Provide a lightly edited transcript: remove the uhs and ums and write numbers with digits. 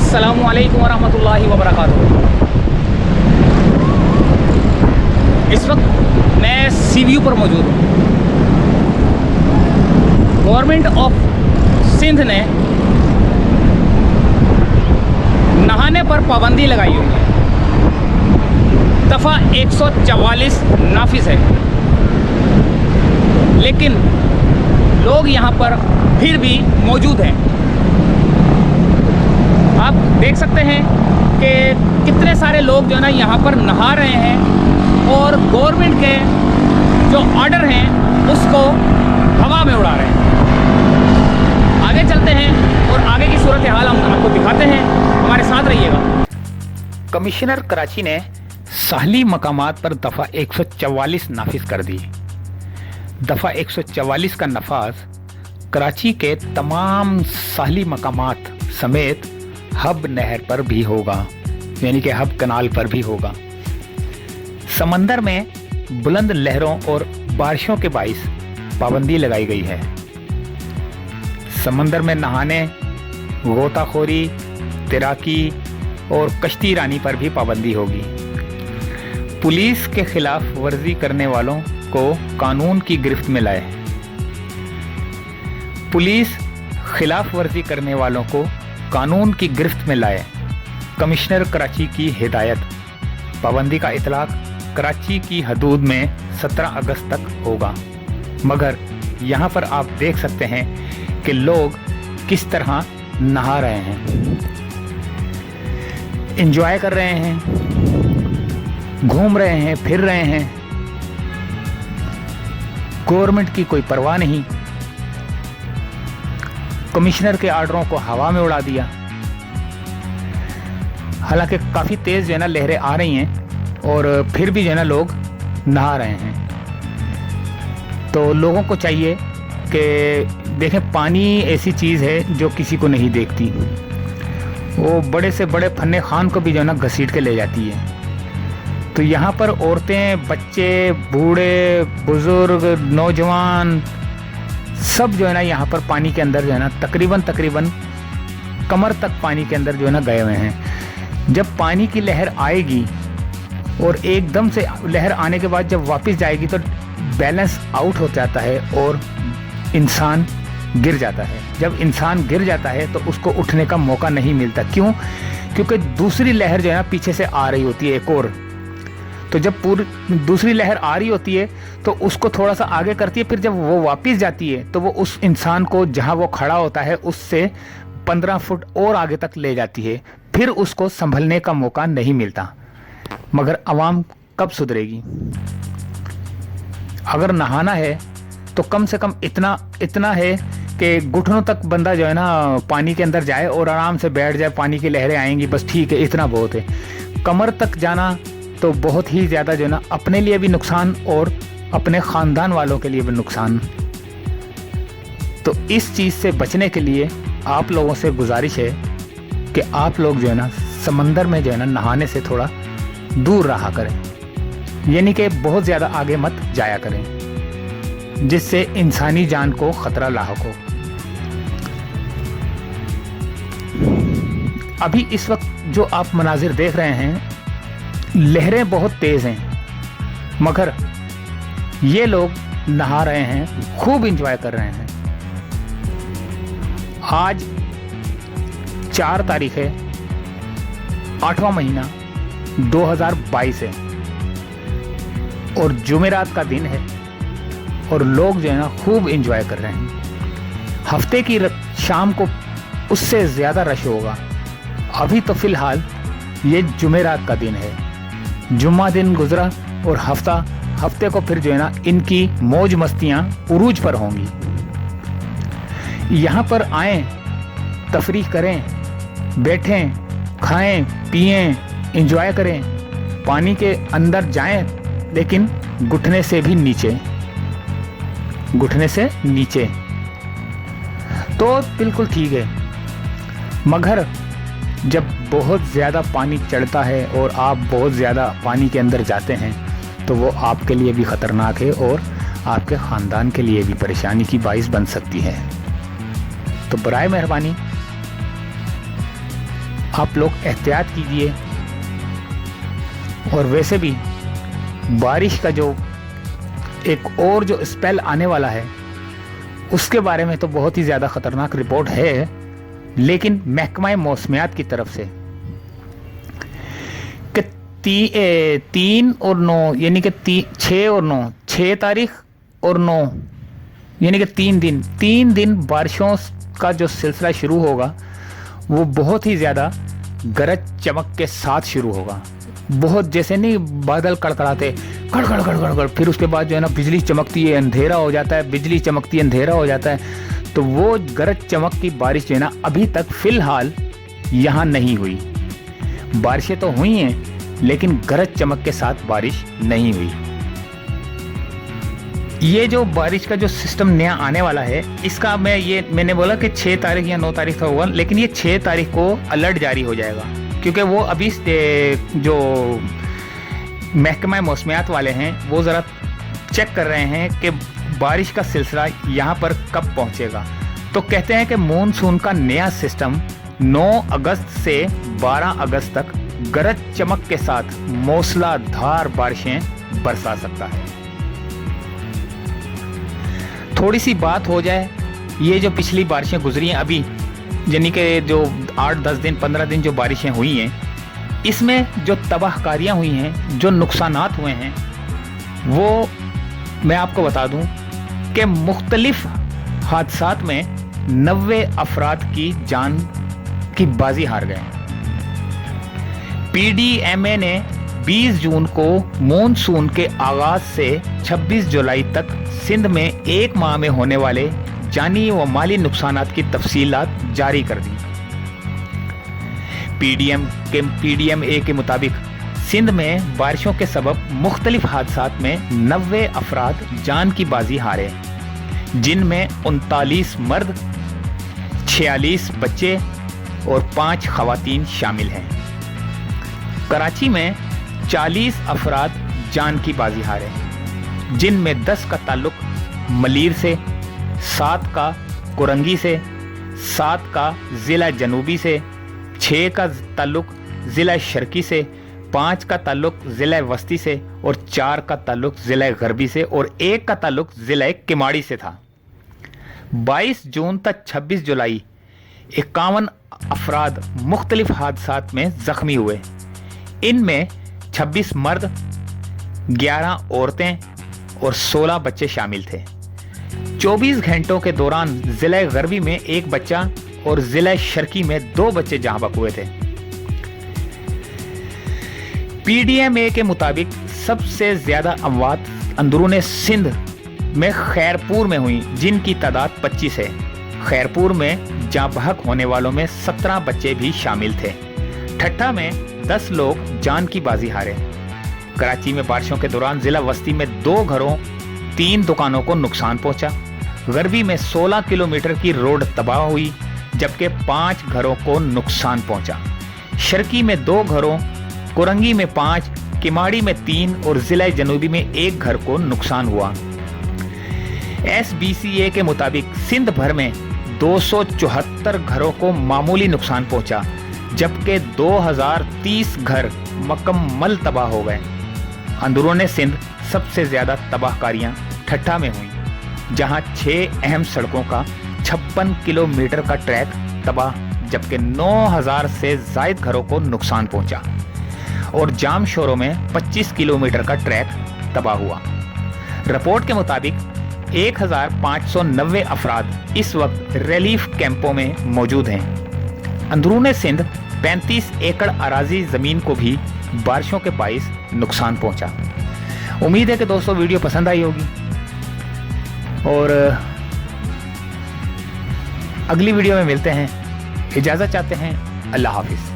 अस्सलामु अलैकुम वरहमतुल्लाहि वबरकातुहू। इस वक्त मैं सी व्यू पर मौजूद हूँ। गवर्नमेंट ऑफ सिंध ने नहाने पर पाबंदी लगाई हुई है। दफ़ा 144 नाफिज है, लेकिन लोग यहाँ पर फिर भी मौजूद हैं। आप देख सकते हैं कि कितने सारे लोग जो है ना यहाँ पर नहा रहे हैं और गवर्नमेंट के जो ऑर्डर हैं उसको हवा में उड़ा रहे हैं। आगे चलते हैं और आगे की सूरत हाल हम आपको दिखाते हैं, हमारे साथ रहिएगा। कमिश्नर कराची ने साहली मकामात पर दफ़ा 144 नाफिज कर दी। दफ़ा 144 का नफाज कराची के तमाम साहली मकामात समेत हब नहर पर भी होगा, यानी कि हब कनाल पर भी होगा। समंदर में बुलंद लहरों और बारिशों के बाइस पाबंदी लगाई गई है। समंदर में नहाने, गोताखोरी, तैराकी और कश्ती रानी पर भी पाबंदी होगी। पुलिस के खिलाफ वर्जी करने वालों को कानून की गिरफ्त में लाए। पुलिस खिलाफ वर्जी करने वालों को कानून की गिरफ्त में लाए। कमिश्नर कराची की हिदायत। पाबंदी का इतलाक कराची की हदूद में 17 अगस्त तक होगा। मगर यहाँ पर आप देख सकते हैं कि लोग किस तरह नहा रहे हैं, एंजॉय कर रहे हैं, घूम रहे हैं, फिर रहे हैं। गवर्नमेंट की कोई परवाह नहीं। कमिश्नर के आर्डरों को हवा में उड़ा दिया। हालांकि काफ़ी तेज़ जो है ना लहरें आ रही हैं और फिर भी जो है ना लोग नहा रहे हैं। तो लोगों को चाहिए कि देखें, पानी ऐसी चीज़ है जो किसी को नहीं देखती। वो बड़े से बड़े फन्ने खान को भी जो है ना घसीट के ले जाती है। तो यहाँ पर औरतें, बच्चे, बूढ़े, बुज़ुर्ग, नौजवान सब जो है ना यहाँ पर पानी के अंदर जो है ना तकरीबन कमर तक पानी के अंदर जो है ना गए हुए हैं। जब पानी की लहर आएगी और एकदम से लहर आने के बाद जब वापस जाएगी तो बैलेंस आउट हो जाता है और इंसान गिर जाता है। जब इंसान गिर जाता है तो उसको उठने का मौका नहीं मिलता। क्यों? क्योंकि दूसरी लहर जो है ना पीछे से आ रही होती है एक और। तो जब पूरी दूसरी लहर आ रही होती है तो उसको थोड़ा सा आगे करती है, फिर जब वो वापस जाती है तो वो उस इंसान को जहां वो खड़ा होता है उससे 15 फुट और आगे तक ले जाती है। फिर उसको संभलने का मौका नहीं मिलता। मगर आवाम कब सुधरेगी? अगर नहाना है तो कम से कम इतना है कि घुटनों तक बंदा जो है ना पानी के अंदर जाए और आराम से बैठ जाए। पानी की लहरें आएंगी, बस ठीक है, इतना बहुत है। कमर तक जाना तो बहुत ही ज़्यादा जो है ना अपने लिए भी नुकसान और अपने ख़ानदान वालों के लिए भी नुकसान। तो इस चीज़ से बचने के लिए आप लोगों से गुजारिश है कि आप लोग जो है ना समंदर में जो है ना नहाने से थोड़ा दूर रहा करें, यानी कि बहुत ज़्यादा आगे मत जाया करें, जिससे इंसानी जान को ख़तरा लाहक हो। अभी इस वक्त जो आप मनाजिर देख रहे हैं, लहरें बहुत तेज़ हैं, मगर ये लोग नहा रहे हैं, खूब एंजॉय कर रहे हैं। आज 4 तारीख है, 8वां महीना 2022 है और जुमेरात का दिन है और लोग जो है ना खूब एंजॉय कर रहे हैं। हफ्ते की शाम को उससे ज़्यादा रश होगा। अभी तो फ़िलहाल ये जुमेरात का दिन है। जुम्मा दिन गुजरा और हफ्ते को फिर जो है ना इनकी मौज मस्तियाँ उरूज पर होंगी। यहाँ पर आएं, तफरीह करें, बैठें, खाएं, पिएं, एंजॉय करें, पानी के अंदर जाएं, लेकिन घुटने से भी नीचे, घुटने से नीचे तो बिल्कुल ठीक है। मगर जब बहुत ज़्यादा पानी चढ़ता है और आप बहुत ज़्यादा पानी के अंदर जाते हैं तो वो आपके लिए भी ख़तरनाक है और आपके ख़ानदान के लिए भी परेशानी की बाइस बन सकती है। तो बराए मेहरबानी आप लोग एहतियात कीजिए। और वैसे भी बारिश का जो एक और जो स्पेल आने वाला है उसके बारे में तो बहुत ही ज़्यादा ख़तरनाक रिपोर्ट है, लेकिन महकमा मौसमियात की तरफ से कि 3 और 9 यानी कि 6 और 9, 6 तारीख और 9 यानी कि 3 दिन बारिशों का जो सिलसिला शुरू होगा वो बहुत ही ज़्यादा गरज चमक के साथ शुरू होगा। बहुत जैसे नहीं बादल कड़कड़ाते कड़ कड़ कड़ कड़ कड़, फिर उसके बाद जो है ना बिजली चमकती है अंधेरा हो जाता है, बिजली चमकती है अंधेरा हो जाता है। तो वो गरज चमक की बारिश जो है ना अभी तक फ़िलहाल यहाँ नहीं हुई। बारिशें तो हुई हैं लेकिन गरज चमक के साथ बारिश नहीं हुई। ये जो बारिश का जो सिस्टम नया आने वाला है इसका मैंने बोला कि 6 तारीख या 9 तारीख का होगा, लेकिन ये 6 तारीख को अलर्ट जारी हो जाएगा, क्योंकि वो अभी जो महकमा मौसमियात वाले हैं वो ज़रा चेक कर रहे हैं कि बारिश का सिलसिला यहाँ पर कब पहुँचेगा। तो कहते हैं कि मॉनसून का नया सिस्टम 9 अगस्त से 12 अगस्त तक गरज चमक के साथ मूसलाधार बारिशें बरसा सकता है। थोड़ी सी बात हो जाए, ये जो पिछली बारिशें गुजरी हैं अभी, यानी कि जो 8-10 दिन 15 दिन जो बारिशें हुई हैं, इसमें जो तबाहकारियाँ हुई हैं, जो नुकसानात हुए हैं, वो मैं आपको बता दूं कि मुख्तलिफ हादसात में 90 अफराद की जान की बाजी हार गए। PDMA ने 20 जून को मॉनसून के आगाज से 26 जुलाई तक सिंध में एक माह में होने वाले जानी व माली नुकसानात की तफसीलात जारी कर दी। PDMA के मुताबिक सिंध में बारिशों के सबब मुख्तलिफ हादसात में 90 अफराद जान की बाजी हारे, जिनमें 39 मर्द, 46 बच्चे और 5 खवातीन शामिल हैं। कराची में 40 अफराद जान की बाजी हारे, जिनमें 10 का ताल्लुक मलीर से, 7 का कुरंगी से, 7 का ज़िला जनूबी से, 6 का ताल्लुक ज़िला शर्की से, 5 का ताल्लुक ज़िला वस्ती से और 4 का ताल्लुक ज़िला गरबी से और 1 का ताल्लुक ज़िला किमाड़ी से था। 22 जून तक 26 जुलाई 51 अफराद मुख्तलिफ हादसात में ज़ख्मी हुए। इनमें 26 मर्द, 11 औरतें और 16 बच्चे शामिल थे। 24 घंटों के दौरान ज़िला गरबी में 1 बच्चा और ज़िला शर्की में 2 बच्चे जहां बक हुए थे। PDMA के मुताबिक सबसे ज़्यादा अमवात अंदरूने सिंध में खैरपुर में हुई, जिनकी तादाद 25 है। खैरपुर में जाँ बहक होने वालों में 17 बच्चे भी शामिल थे। ठट्ठा में 10 लोग जान की बाजी हारे। कराची में बारिशों के दौरान ज़िला वस्ती में 2 घरों 3 दुकानों को नुकसान पहुंचा। गरबी में 16 किलोमीटर की रोड तबाह हुई, जबकि 5 घरों को नुकसान पहुंचा। शर्की में 2 घरों, कुरंगी में 5, किमाड़ी में 3 और ज़िला जनूबी में 1 घर को नुकसान हुआ। SBCA के मुताबिक सिंध भर में 274 घरों को मामूली नुकसान पहुंचा, जबकि 2030 घर मुकम्मल तबाह हो गए। अंदरूने सिंध सबसे ज़्यादा तबाहकारियां ठट्ठा में हुई, जहां 6 अहम सड़कों का 56 किलोमीटर का ट्रैक तबाह, जबकि 9000 से ज़ायद घरों को नुकसान पहुंचा। और जाम शोरों में 25 किलोमीटर का ट्रैक तबाह हुआ। रिपोर्ट के मुताबिक 1590 अफराद इस वक्त रिलीफ कैंपों में मौजूद हैं। अंदरूने सिंध 35 एकड़ अराजी ज़मीन को भी बारिशों के बाइस नुकसान पहुंचा। उम्मीद है कि दोस्तों वीडियो पसंद आई होगी और अगली वीडियो में मिलते हैं। इजाज़त चाहते हैं। अल्लाह हाफिज़।